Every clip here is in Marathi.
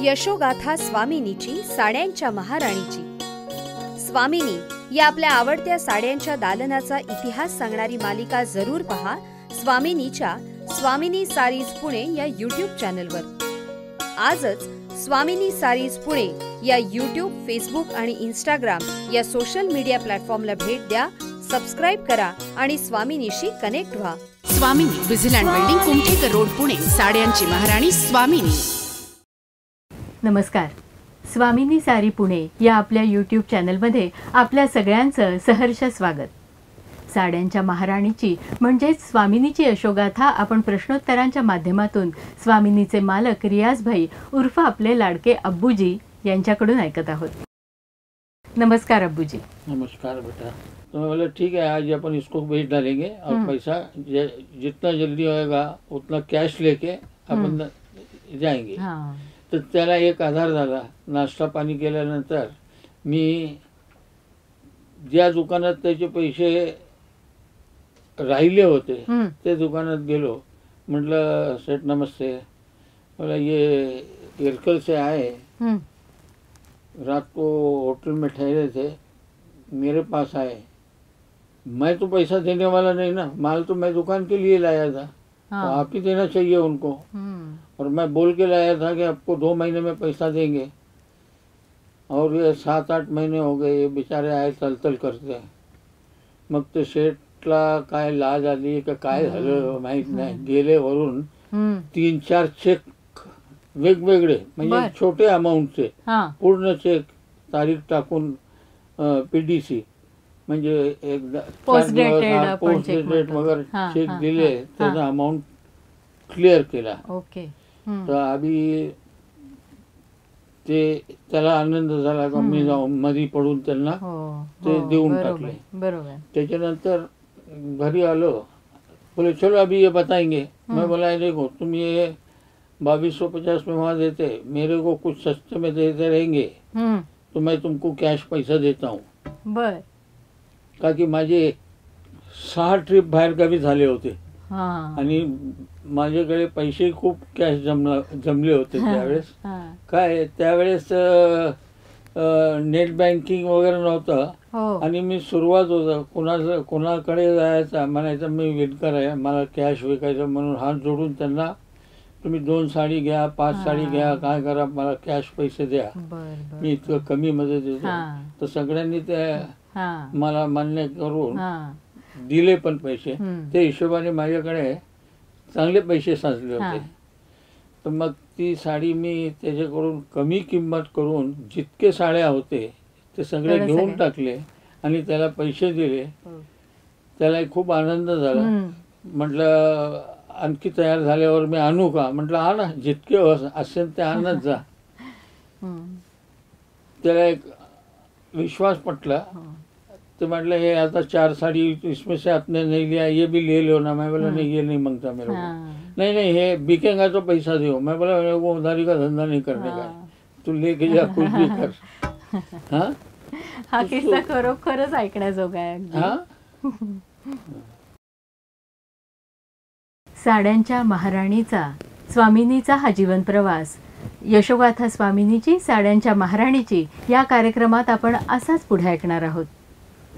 यशोगाथा स्वामिनीची, साड्यांच्या महाराणीची। स्वामिनी या आपल्या आवडत्या साड्यांच्या दालनाचा इतिहास सांगणारी मालिका जरूर पहा स्वामिनीच्या स्वामिनी सारीज पुणे या यूट्यूब चॅनलवर। आजच स्वामिनी सारीज पुणे या यूट्यूब, फेसबुक आणि इंस्टाग्राम या सोशल मीडिया प्लॅटफॉर्मला भेट द्या, सबस्क्राइब करा आणि स्वामिनीशी कनेक्ट व्हा। स्वामिनी, विजिलँड बिल्डिंग, कुमठेकर रोड, पुणे। साड्यांची महाराणी स्वामिनी। नमस्कार। स्वामिनी सारी पुणे या आपल्या यूट्यूब चॅनलमध्ये आपल्या सगळ्यांचं सहर्ष स्वागत। साड्यांच्या महाराणीची म्हणजेच स्वामिनीची यशोगाथा आपण प्रश्नोत्तरांच्या माध्यमातून स्वामिनीचे मालक रियाज भाई उर्फ आपले लाडके अब्बूजी यांच्याकडून ऐकत आहोत। नमस्कार अब्बूजी। नमस्कार बेटा। तो मैं बोला ठीक है, आज अपन इसको भेज डालेंगे और पैसा जितना जल्दी होएगा उतना कैश लेके अपन जाएंगे। तर त्याला एक आधार झाला। नाश्ता पाणी केल्यानंतर मी ज्या दुकानात त्याचे पैसे राहिले होते ते दुकानात गेलो। म्हटलं सेठ नमस्ते, बोला ये इरकल से आए, रात को होटल में ठहरे थे, मेरे पास आए। मैं तो पैसा देने वाला नहीं ना, माल तो मैं दुकान के लिए लाया था, तो आप ही देना चाहिए उनको। और मैं बोल के लाया था कि आपको 2 महीने में पैसा देंगे, और ये 7-8 महीने हो गए ये बेचारे आए तलतल करते। मग ते शेठला काय लाज आली का काय झालं माहित नाही, गेले वरून 3-4 चेक वेगवेगळे, म्हणजे छोटे अमाऊंटचे पूर्ण चेक तारीख टाकून पीडीसी म्हणजे एकदा पोस्ट डेट वगैरे चेक दिले, त्याचा अमाऊंट क्लिअर केला। ओके। तर आधी ते त्याला आनंद झाला का मी जाऊन मध्ये पडून त्यांना ते देऊन टाकले। बरोबर। त्याच्यानंतर घरी आलो, बोले चलो अभी ये बताएंगे। मैं बोला देखो तुम ये 2250 में वहाँ देते, मेरे को कुछ सस्ते में देते रहेंगे तो मैं तुमको कैश पैसा देता हूँ। बर। का की माझे 6 ट्रिप बाहेर गावी झाले होते आणि माझ्याकडे पैसे खूप कॅश जमले होते त्यावेळेस। काय त्यावेळेस नेट बँकिंग वगैरे नव्हतं आणि मी सुरुवात होतं कोणाकडे जायचं, म्हणायचं मी विणकर आहे, मला कॅश विकायचं, म्हणून हात जोडून त्यांना तुम्ही 2 साडी घ्या, 5 साडी घ्या, काय करा, मला कॅश पैसे द्या, मी इतकं कमी मध्ये देतो। तर सगळ्यांनी ते मला मान्य करून दिले पण पैसे। ते हिशोबाने माझ्याकडे चांगले पैसे साचले होते। तर मग ती साडी मी त्याच्याकडून कमी किंमत करून जितके साड्या होते ते सगळे घेऊन टाकले आणि त्याला पैसे दिले। त्याला खूप आनंद झाला। म्हटलं आणखी तयार झाल्यावर मी आणू का? म्हटलं हा ना, जितके असेल ते आणत जा। त्याला एक विश्वास पटला। तो म्हटलं हे आता 4 साड़ी इसमें से आपने नहीं लिया, ये भी ले लो ना। मैं बोला नहीं, ये नहीं मांगता मेरे को। नहीं नहीं, ये बिकेगा तो पैसा दो। मैं बोला मेरे को उधारी का धंधा नहीं करने का, तू लेके जा, कुछ भी कर। हा किस्सा खरोखरच ऐकण्याजोगा आहे। साड्यांच्या महाराणीचा, स्वामिनीचा हा जीवन प्रवास, यशोगाथा स्वामिनीची, साड्यांच्या महाराणीची या कार्यक्रमात आपण असाच पुढे ऐकणार आहोत।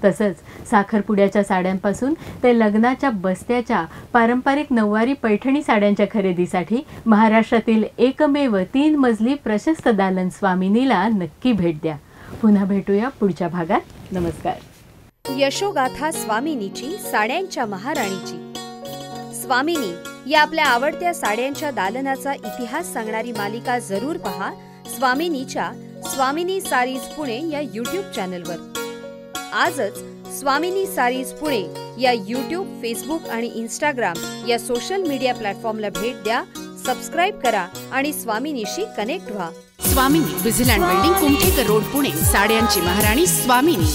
तसंच साखरपुड्याच्या साड्यांपासून ते लग्नाच्या बस्त्याच्या पारंपरिक नऊवारी पैठणी साड्यांच्या खरेदीसाठी महाराष्ट्रातील एकमेव 3 मजली प्रशस्त दालन स्वामिनीला नक्की भेट द्या। पुन्हा भेटूया पुढच्या भागात। नमस्कार। यशोगाथा स्वामिनीची, साड्यांच्या महाराणीची। स्वामिनी या आपल्या आवडत्या साड्यांच्या दालनाचा इतिहास सांगणारी मालिका जरूर पहा स्वामिनीच्या स्वामिनी सारीज पुणे या यूट्यूब चॅनलवर। आजच स्वामिनी सारीज पुणे या यूट्यूब, फेसबुक आणि इंस्टाग्राम या सोशल मीडिया प्लॅटफॉर्मला भेट द्या, सबस्क्राइब करा आणि स्वामिनीशी कनेक्ट व्हा। स्वामिनी, विजिलँड बिल्डिंग, कुमठेकर रोड, पुणे। साड्यांची महाराणी स्वामिनी।